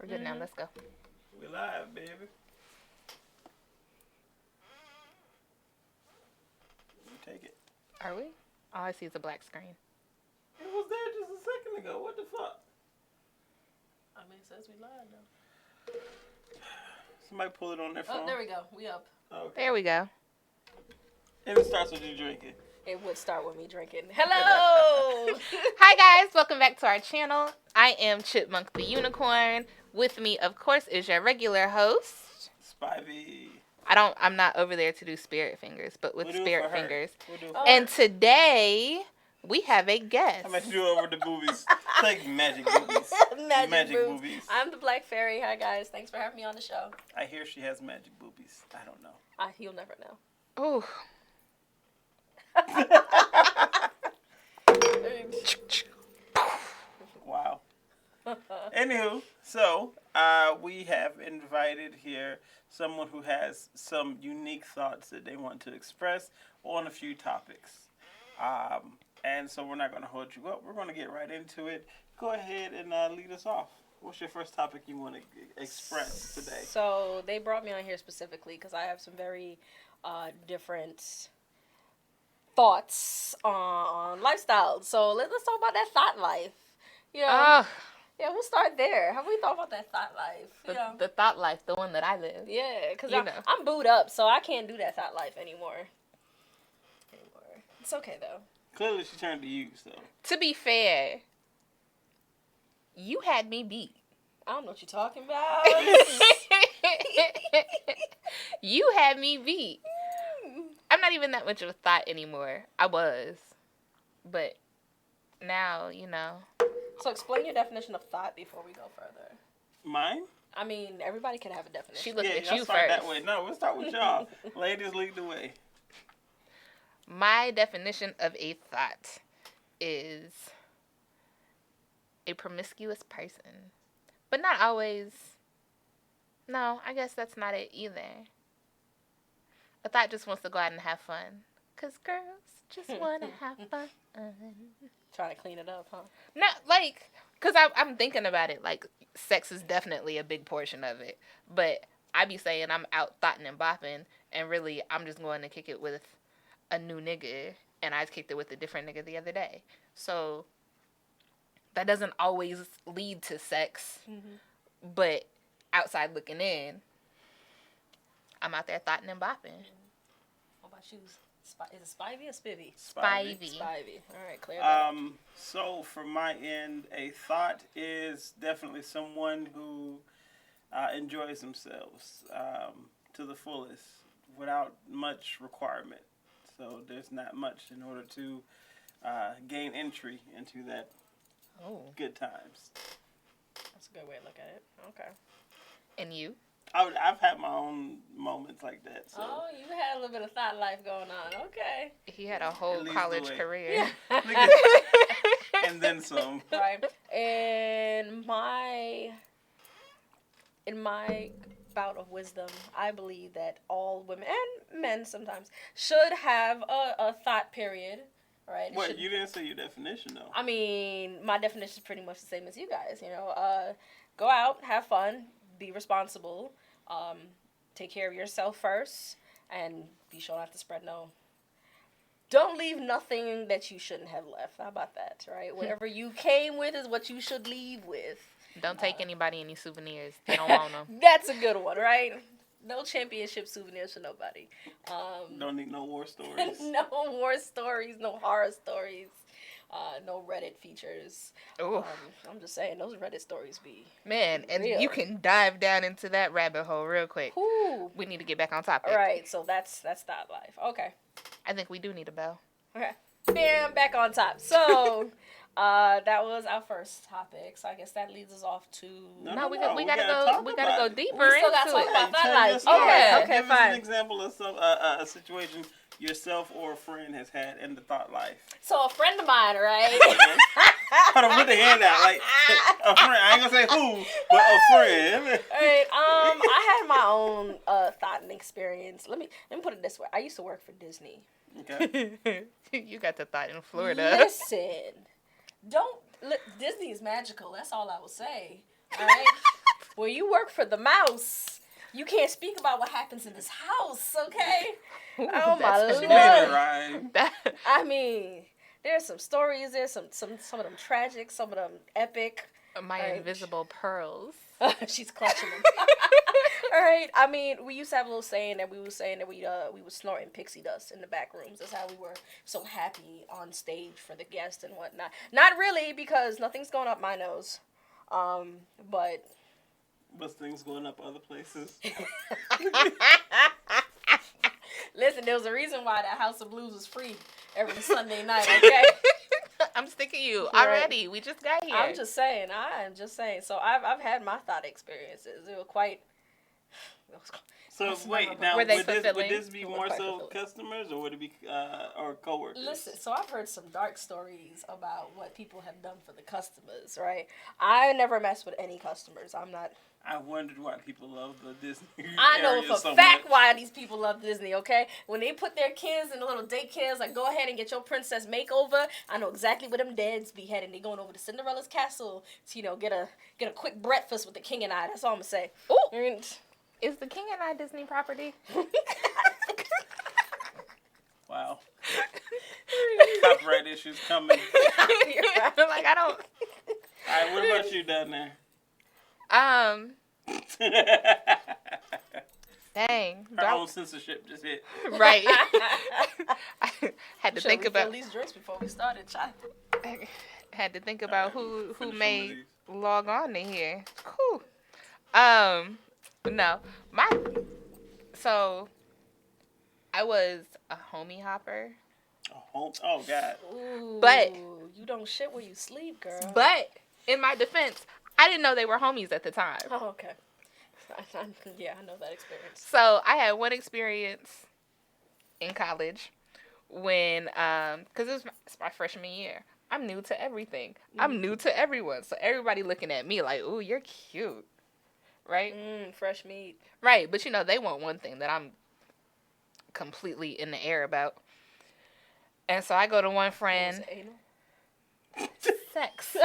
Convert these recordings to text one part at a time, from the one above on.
We're good now. Let's go. We live, baby. You take it. Are we? All I see is a black screen. It was there just a second ago. What the fuck? I mean, it says we live now. Somebody pull it on their phone. Oh, there we go. We up. Okay. There we go. And it starts with you drinking. It would start with me drinking. Hello! Hi, guys. Welcome back to our channel. I am Chipmunk the Unicorn. With me, of course, is your regular host. Spivey. I'm not over there to do spirit fingers, but with We'll do it spirit for her. fingers. We'll do it Oh. for And her. today, we have a guest. I'm going to do it over the boobies. It's like magic boobies. Magic boobs. boobies. I'm the Black Fairy. Hi, guys. Thanks for having me on the show. I hear she has magic boobies. I don't know. You'll never know. Ooh. Wow. Anywho, so we have invited here someone who has some unique thoughts that they want to express on a few topics. And so we're not going to hold you up. We're going to get right into it. Go ahead and lead us off. What's your first topic you want to express today? So they brought me on here specifically because I have some very different thoughts on lifestyle. So let's talk about that thought life. You know, Oh, yeah, we'll start there. Have we thought about that thought life? You know? the thought life, the one that I live. Yeah, because You know. I'm booed up, so I can't do that thought life anymore. It's okay, though. Clearly she turned to you, so. To be fair, you had me beat. I don't know what you're talking about. You had me beat. I'm not even that much of a thought anymore. I was. But now, you know. So explain your definition of thought before we go further. Mine? I mean, everybody can have a definition. She looked at y'all you start first. that way. No, we'll start with y'all. Ladies, lead the way. My definition of a thought is a promiscuous person. But not always. No, I guess that's not it either. A thought just wants to go out and have fun. Because girls just want to have fun. Trying to clean it up, huh? Not like, because I'm thinking about it. Like, sex is definitely a big portion of it. But I be saying I'm out thoughting and bopping. And really, I'm just going to kick it with a new nigga. And I kicked it with a different nigga the other day. So that doesn't always lead to sex. Mm-hmm. But outside looking in, I'm out there thoughting and bopping. What about you? Is it Spivey or Spivvy? Spivey. Spivey. All right, clear that up. So from my end, a thought is definitely someone who enjoys themselves to the fullest without much requirement. So there's not much in order to gain entry into that good times. That's a good way to look at it. Okay. And you? I've had my own moments like that. So. Oh, you had a little bit of thought life going on. Okay. He had a whole leads the college way. career. And then some. Right. In my bout of wisdom, I believe that all women and men sometimes should have a thought period. Right. It What, should- you didn't say your definition though. I mean, my definition is pretty much the same as you guys. You know, go out, have fun, be responsible, take care of yourself first, and be sure not to spread no. Don't leave nothing that you shouldn't have left. How about that, right? Whatever you came with is what you should leave with. Don't take anybody any souvenirs. They don't want them. That's a good one, right? No championship souvenirs for nobody. Don't need no war stories. No war stories, no horror stories, no Reddit features. Ooh. I'm just saying, those Reddit stories be... Man, and real. you can dive down into that rabbit hole real quick. Ooh. We need to get back on topic. All right, so that's thought life. Okay. I think we do need a bell. Okay. Bam, back on top. So, that was our first topic. So I guess that leads us off to... No, we gotta gotta talk go about it. deeper We still gotta into talk it. about that Tell life. your story. Okay, So okay, give us fine. an example of some a situation yourself or a friend has had in the thought life. So a friend of mine, right? Hold on, put the hand out like a friend. I ain't gonna say who, but a friend. Alright, I had my own thought and experience. Let me put it this way. I used to work for Disney. Okay. You got the thought in Florida. Listen, Disney is magical. That's all I will say. All right. Well, you work for the mouse. You can't speak about what happens in this house, okay? Ooh, Oh my that's She lord! made it right. I mean, there's some stories. There's some of them tragic, some of them epic. My Right. invisible pearls. She's clutching them. All right. I mean, we used to have a little saying that we were saying that we was snorting pixie dust in the back rooms. That's how we were so happy on stage for the guests and whatnot. Not really, because nothing's going up my nose. But Things going up other places. listen, there was a reason why that House of Blues was free every Sunday night. Okay. I'm sick of you Right. already. We just got here. I'm just saying. So I've had my thought experiences. It was quite. So That's wait, memorable. now Were they would fulfilling? this be It was more quite so fulfilling. customers or would it be or coworkers? Listen, so I've heard some dark stories about what people have done for the customers, right? I never mess with any customers. I'm not. I wondered why people love the Disney. I know area for so a fact much. why these people love Disney, okay? When they put their kids in the little daycares, like, go ahead and get your princess makeover, I know exactly where them dads be heading. They going over to Cinderella's castle to, get a quick breakfast with the king and I. That's all I'm going to say. Ooh. Is the King and I Disney property? Wow. Copyright issues coming. Like, I don't. Alright, what about you down there? Dang. Her own censorship just hit. Right. I had to Sure, think we about filled these drinks before we started, child. had to think about Alright, who finish one of may these. log on to here. Cool. No. So I was a homie hopper. Oh God. Ooh, But- you don't shit where you sleep, girl. But in my defense, I didn't know they were homies at the time. Oh, okay. Yeah, I know that experience. So I had one experience in college when, because it's my freshman year. I'm new to everything. I'm new to everyone. So everybody looking at me like, ooh, you're cute. Right? Fresh meat. Right. But they want one thing that I'm completely in the air about. And so I go to one friend. Was it anal? Sex.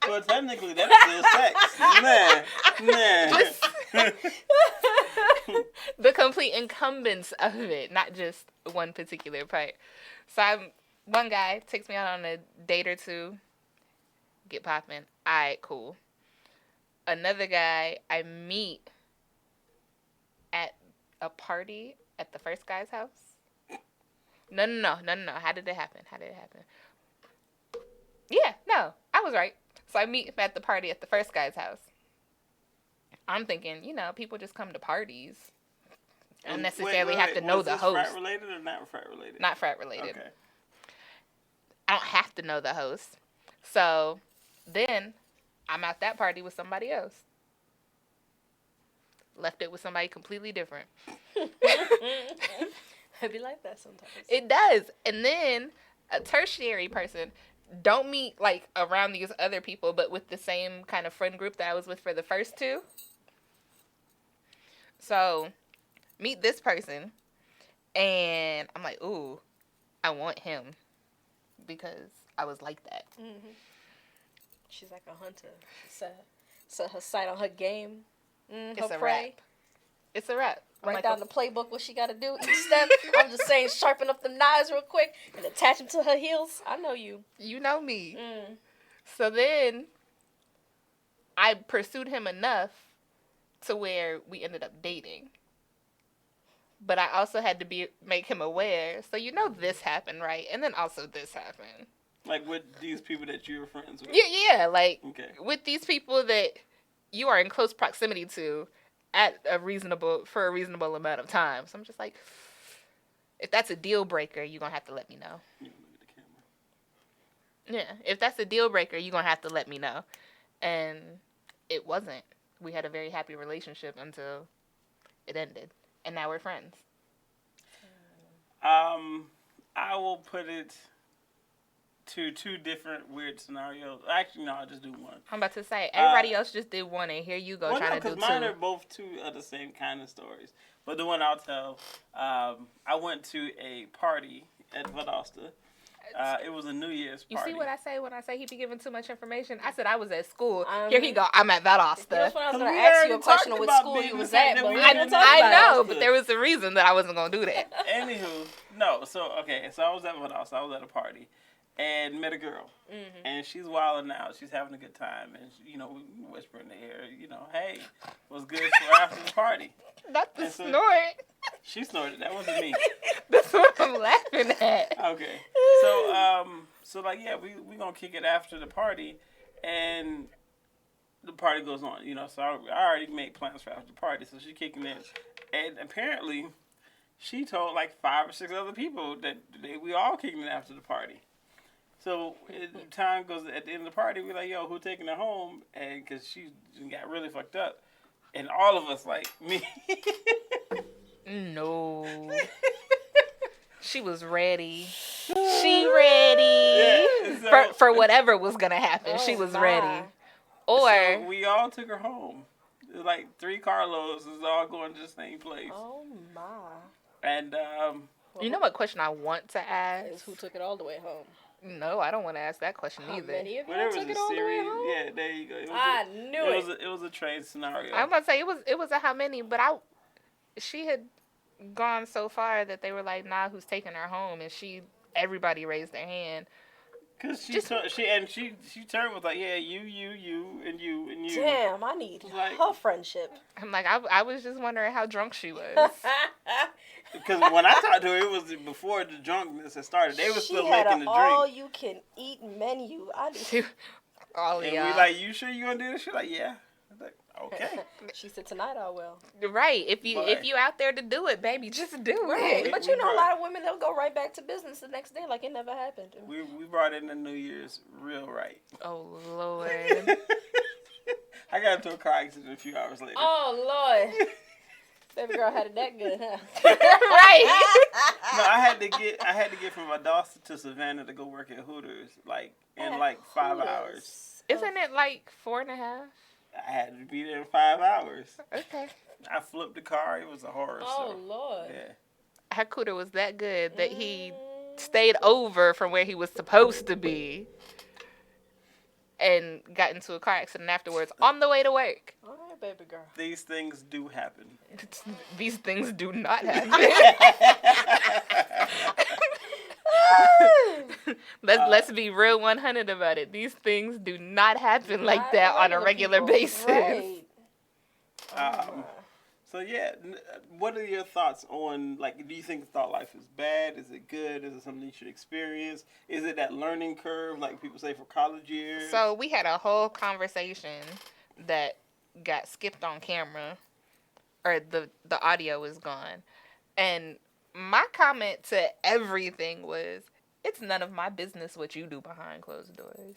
Well, technically, that's still sex. Nah. The complete incumbents of it, not just one particular part. So one guy takes me out on a date or two. Get popping. Alright, cool. Another guy I meet at a party at the first guy's house. No. How did it happen? Yeah, no, I was right. So I meet him at the party at the first guy's house. I'm thinking, people just come to parties. I don't necessarily have to know was the this host. Frat related or not frat related? Not frat related. Okay. I don't have to know the host. So then I'm at that party with somebody else. Left it with somebody completely different. It'd be like that sometimes. It does. And then a tertiary person, don't meet like around these other people, but with the same kind of friend group that I was with for the first two. So meet this person, and I'm like, ooh, I want him because I was like that. Mm-hmm. She's like a hunter. Set her sight on her game. It's her a prey. wrap. It's a wrap. I'm Write like, down the playbook, what she got to do each step. I'm just saying, sharpen up them knives real quick and attach them to her heels. I know you. You know me. Mm. So then I pursued him enough to where we ended up dating. But I also had to make him aware. So this happened, right? And then also this happened. Like with these people that you were friends with? Yeah. Like Okay. with these people that you are in close proximity to for a reasonable amount of time. So I'm just like, if that's a deal breaker, you're going to have to let me know. You can look at the camera. Yeah. If that's a deal breaker, you're going to have to let me know. And it wasn't. We had a very happy relationship until it ended. And now we're friends. I will put it to two different weird scenarios. Actually, no, I'll just do one. I'm about to say, everybody else just did one, and here you go trying to do two. Mine are both two of the same kind of stories. But the one I'll tell, I went to a party at Valdosta. It was a New Year's You party. see what I say when I say he be giving too much information? I said I was at school. Um, Here he go. I'm at That's Valdosta. when I was Because going we to ask you already a question talked of which about school being you the was fact at, that but we we I, didn't didn't talk I about know, it. but there was a reason that I wasn't gonna do that. Anywho, no. So okay, so I was at Valdosta. I was at a party, and met a girl, Mm-hmm. and she's wilding out. She's having a good time, and we whisper in the ear, hey, what's good for after the party? Not the And so- snort. She snorted. That wasn't me. That's what I'm laughing at. Okay. So like yeah, we gonna kick it after the party, and the party goes on. So I already made plans for after the party. So she kicking in, and apparently, she told like 5 or 6 other people that we all kicking in after the party. So time goes at the end of the party. We like, yo, who taking her home? And because she got really fucked up, and all of us like me. No. She was ready. She ready. Yeah, so- For whatever was gonna happen. She Oh, was my. ready. Or So we all took her home. It was like 3 carloads. It was all going to the same place. Oh my. And you know what question I want to Is ask? who took it all the way home? No, I don't want to ask that question How either. many of well, y'all there was took a it all the way series. home? Yeah, there you go. I knew it. It was a train scenario. I'm about to say it was a how many, but she had gone so far that they were like, nah, who's taking her home? And everybody raised their hand. Cause she turned was like, yeah, you, and you, and you. Damn, I need Like- her friendship. I'm like, I was just wondering how drunk she was. Because when I talked to her, it was before the drunkenness had started. They were still she had making an the drink. all-you-can-eat menu. I need. All of And y'all. we like, you sure you gonna do this? She like, yeah. I was like, okay. She said tonight I will. Right. If But- you out there to do it, baby, just do Right. it. But we you know, a brought- lot of women, they'll go right back to business the next day like it never happened. We brought in the New Year's real right. Oh Lord. I got into a car accident a few hours later. Oh, Lord. Baby girl had it that good, huh? Right. No, I had to get from Valdosta to Savannah to go work at Hooters, like in like 5 hours. Isn't it like 4.5? I had to be there in 5 hours. Okay. I flipped the car. It was a horror Oh, story. Lord. Yeah. Her cooter was that good that he stayed over from where he was supposed to be and got into a car accident afterwards on the way to work. All right, baby girl. These things do happen. These things do not happen. Let's be real 100 about it. These things do not happen like Not that on a regular people. basis. Right. So yeah, what are your thoughts on, like, do you think Thot Life is bad? Is it good? Is it something you should experience? Is it that learning curve, like people say, for college years? So we had a whole conversation that got skipped on camera, or the audio is gone. And my comment to everything was, it's none of my business what you do behind closed doors.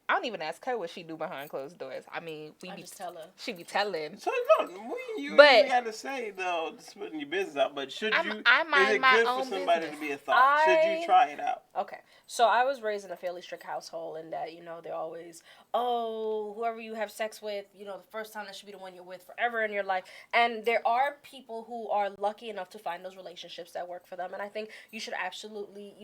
I don't even ask her what she do behind closed doors. I mean, I just tell her. she be telling. So look, you But- got to say though, splitting your business out. But should I'm- you? I mind is it my good own for somebody business. to be a thought? Should you try it out? Okay, so I was raised in a fairly strict household, and that, they're always, oh, whoever you have sex with, the first time that should be the one you're with forever in your life. And there are people who are lucky enough to find those relationships that work for them, and I think you should absolutely,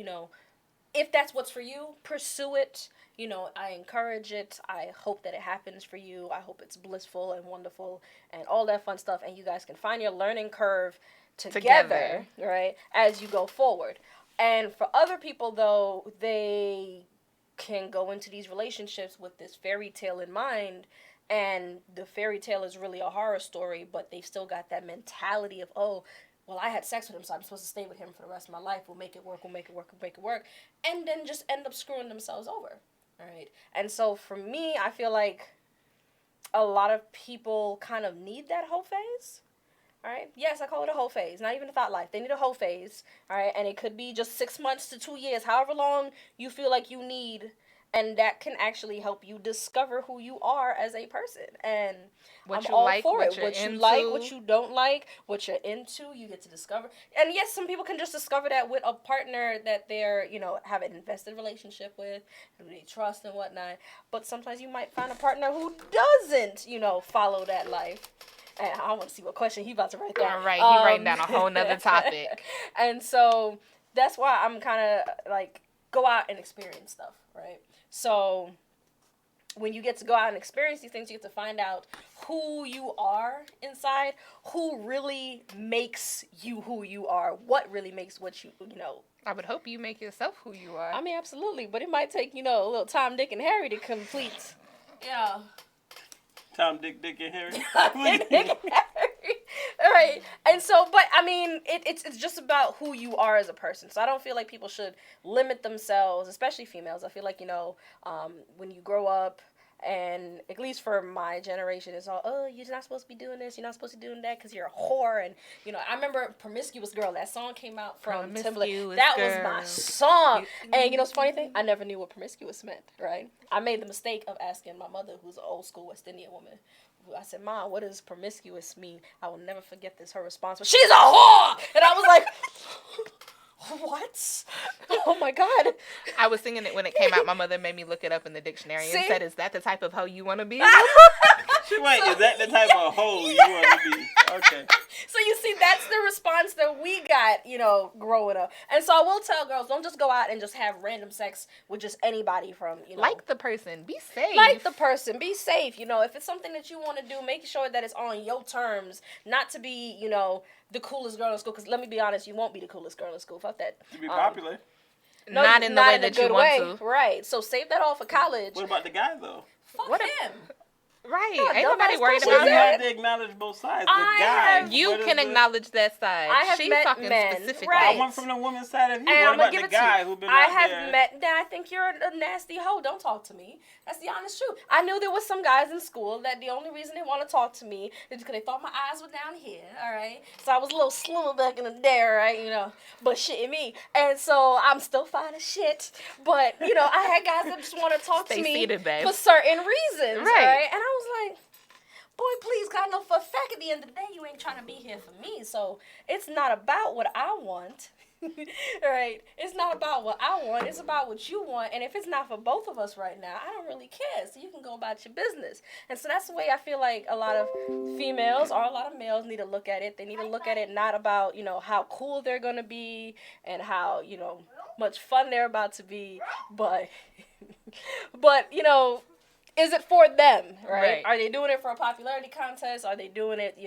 if that's what's for you, pursue it. I encourage it. I hope that it happens for you. I hope it's blissful and wonderful and all that fun stuff, and you guys can find your learning curve together. Right, as you go forward. And for other people, though, they can go into these relationships with this fairy tale in mind, and the fairy tale is really a horror story, but they've still got that mentality of, oh, well, I had sex with him, so I'm supposed to stay with him for the rest of my life. We'll make it work, we'll make it work, we'll make it work. And then just end up screwing themselves over. All right. And so for me, I feel like a lot of people kind of need that whole phase. All right. Yes, I call it a whole phase. Not even a thought life. They need a whole phase. All right. And it could be just 6 months to 2 years, however long you feel like you need. And that can actually help you discover who you are as a person. And What I'm you all like, for what it. you're What you into. like, what you don't like, what you're into, you get to discover. And yes, some people can just discover that with a partner that they're, have an invested relationship with, who they trust and whatnot. But sometimes you might find a partner who doesn't, follow that life. And I want to see what question he about to write down. All right, he writing down a whole nother topic. And so that's why I'm kind of like, go out and experience stuff, right? So when you get to go out and experience these things, you get to find out who you are inside, who really makes you who you are, what really makes what you know. I would hope you make yourself who you are. I mean, absolutely, but it might take, a little Tom, Dick, and Harry to complete, Tom, Dick, and Harry. Dick, and Harry. All right, and so, but I mean, it's just about who you are as a person. So I don't feel like people should limit themselves, especially females. I feel like when you grow up, and at least for my generation, it's all, oh, you're not supposed to be doing this, you're not supposed to be doing that because you're a whore. And I remember "Promiscuous Girl." That song came out from Timbaland. That was my song. And what's the funny thing? I never knew what promiscuous meant. Right? I made the mistake of asking my mother, who's an old school West Indian woman. I said, "Mom, what does promiscuous mean?" I will never forget this. Her response was, "She's a whore," and I was like, "What? Oh my God!" I was singing it when it came out. My mother made me look it up in the dictionary and said, "Is that the type of hoe you want to be?" Wait, is that the type of hoe you want to be? Okay. So you see, that's the response that we got, growing up. And so I will tell girls, don't just go out and just have random sex with just anybody from, Like the person. Be safe. Like the person. Be safe. If it's something that you want to do, make sure that it's on your terms, not to be, the coolest girl in school. Because let me be honest, you won't be the coolest girl in school. Fuck that. To be popular. No, not in the way that you want to. Right. So save that all for college. What about the guy, though? Fuck him. Right. Yeah, Ain't nobody worried Well, about you that. have to acknowledge both sides. The guy. You can acknowledge that side. I have She's met talking men, specifically. right. I want from the woman's side of you. And What I'm gonna about give the it to you. guy who been I out have there? met. Then I think you're a nasty hoe. Don't talk to me. That's the honest truth. I knew there was some guys in school that the only reason they want to talk to me is because they thought my eyes were down here. All right. So I was a little slimmer back in the day, right? But shit me. And so I'm still fine as shit. But I had guys that just want to talk to me seated, babe. for certain reasons, Right. right? And I was like, boy, please, because I know for a fact at the end of the day, you ain't trying to be here for me. So it's not about what I want. Right? It's not about what I want. It's about what you want. And if it's not for both of us right now, I don't really care. So you can go about your business. And so that's the way I feel like a lot of females or a lot of males need to look at it. They need to look at it not about, how cool they're going to be and how, much fun they're about to be. But, is it for them, right? Are they doing it for a popularity contest? Are they doing it,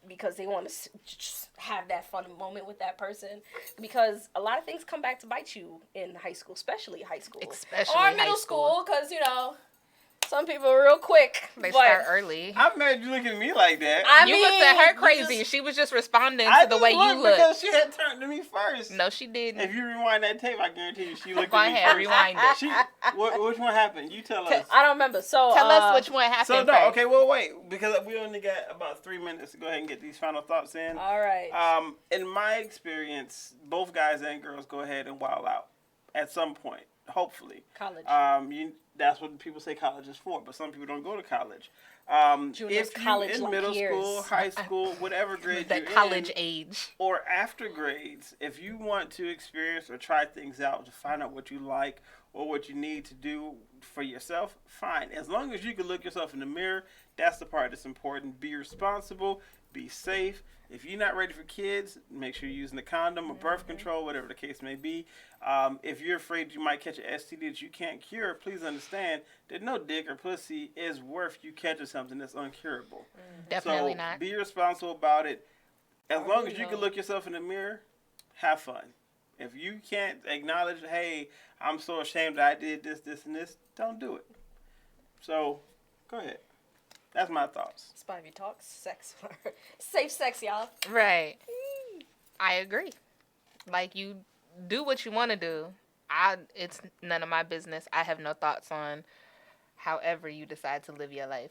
because they want to just have that fun moment with that person? Because a lot of things come back to bite you in high school, especially high school. Or middle school, because, some people are real quick. They start early. I'm mad you look at me like that. You looked at her crazy. She was just responding to the way you look. Because she had turned to me first. No, she didn't. If you rewind that tape, I guarantee you she looked Go at me ahead, first. rewind it. Which one happened? You tell us. I don't remember. So Tell us which one happened So, no, first. okay, well, wait. Because we only got about 3 minutes to go ahead and get these final thoughts in. All right. In my experience, both guys and girls go ahead and wild out at some point, hopefully. College. That's what people say college is for, but some people don't go to college. Junior's If you college, in like middle years. school, high school, whatever grade you're That college in, age. or after grades, if you want to experience or try things out to find out what you like or what you need to do for yourself, fine. As long as you can look yourself in the mirror, that's the part that's important. Be responsible, be safe. If you're not ready for kids, make sure you're using a condom or birth control, whatever the case may be. If you're afraid you might catch an STD that you can't cure, please understand that no dick or pussy is worth you catching something that's uncurable. Definitely so not. Be responsible about it. As long as you can look yourself in the mirror, have fun. If you can't acknowledge, hey, I'm so ashamed that I did this, this, and this, don't do it. So, go ahead. That's my thoughts. Spivey talks, sex. Safe sex, y'all. Right. I agree. Like, you do what you want to do. It's none of my business. I have no thoughts on however you decide to live your life.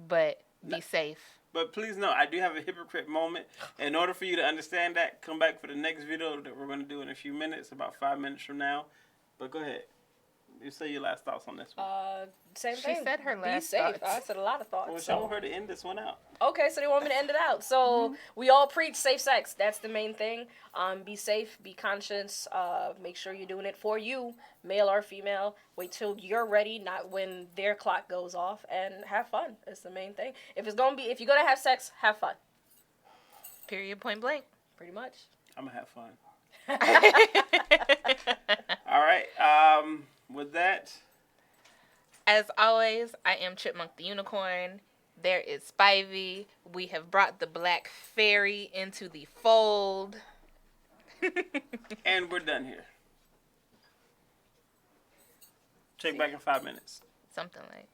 But be safe. But please know, I do have a hypocrite moment. In order for you to understand that, come back for the next video that we're going to do in a few minutes, about 5 minutes from now. But go ahead. You say your last thoughts on this one. Same She thing. said her Be last safe. thoughts. I said a lot of thoughts. Well, show her to end this one out. Okay, so they want me to end it out. So we all preach safe sex. That's the main thing. Be safe, be conscious. Make sure you're doing it for you, male or female. Wait till you're ready, not when their clock goes off, and have fun. That's the main thing. If you're gonna have sex, have fun. Period, point blank. Pretty much. I'm going to have fun. All right. With that, As always, I am Chipmunk the Unicorn. There is Spivey. We have brought the Black Fairy into the fold. and we're done here. Check back in 5 minutes. Something like.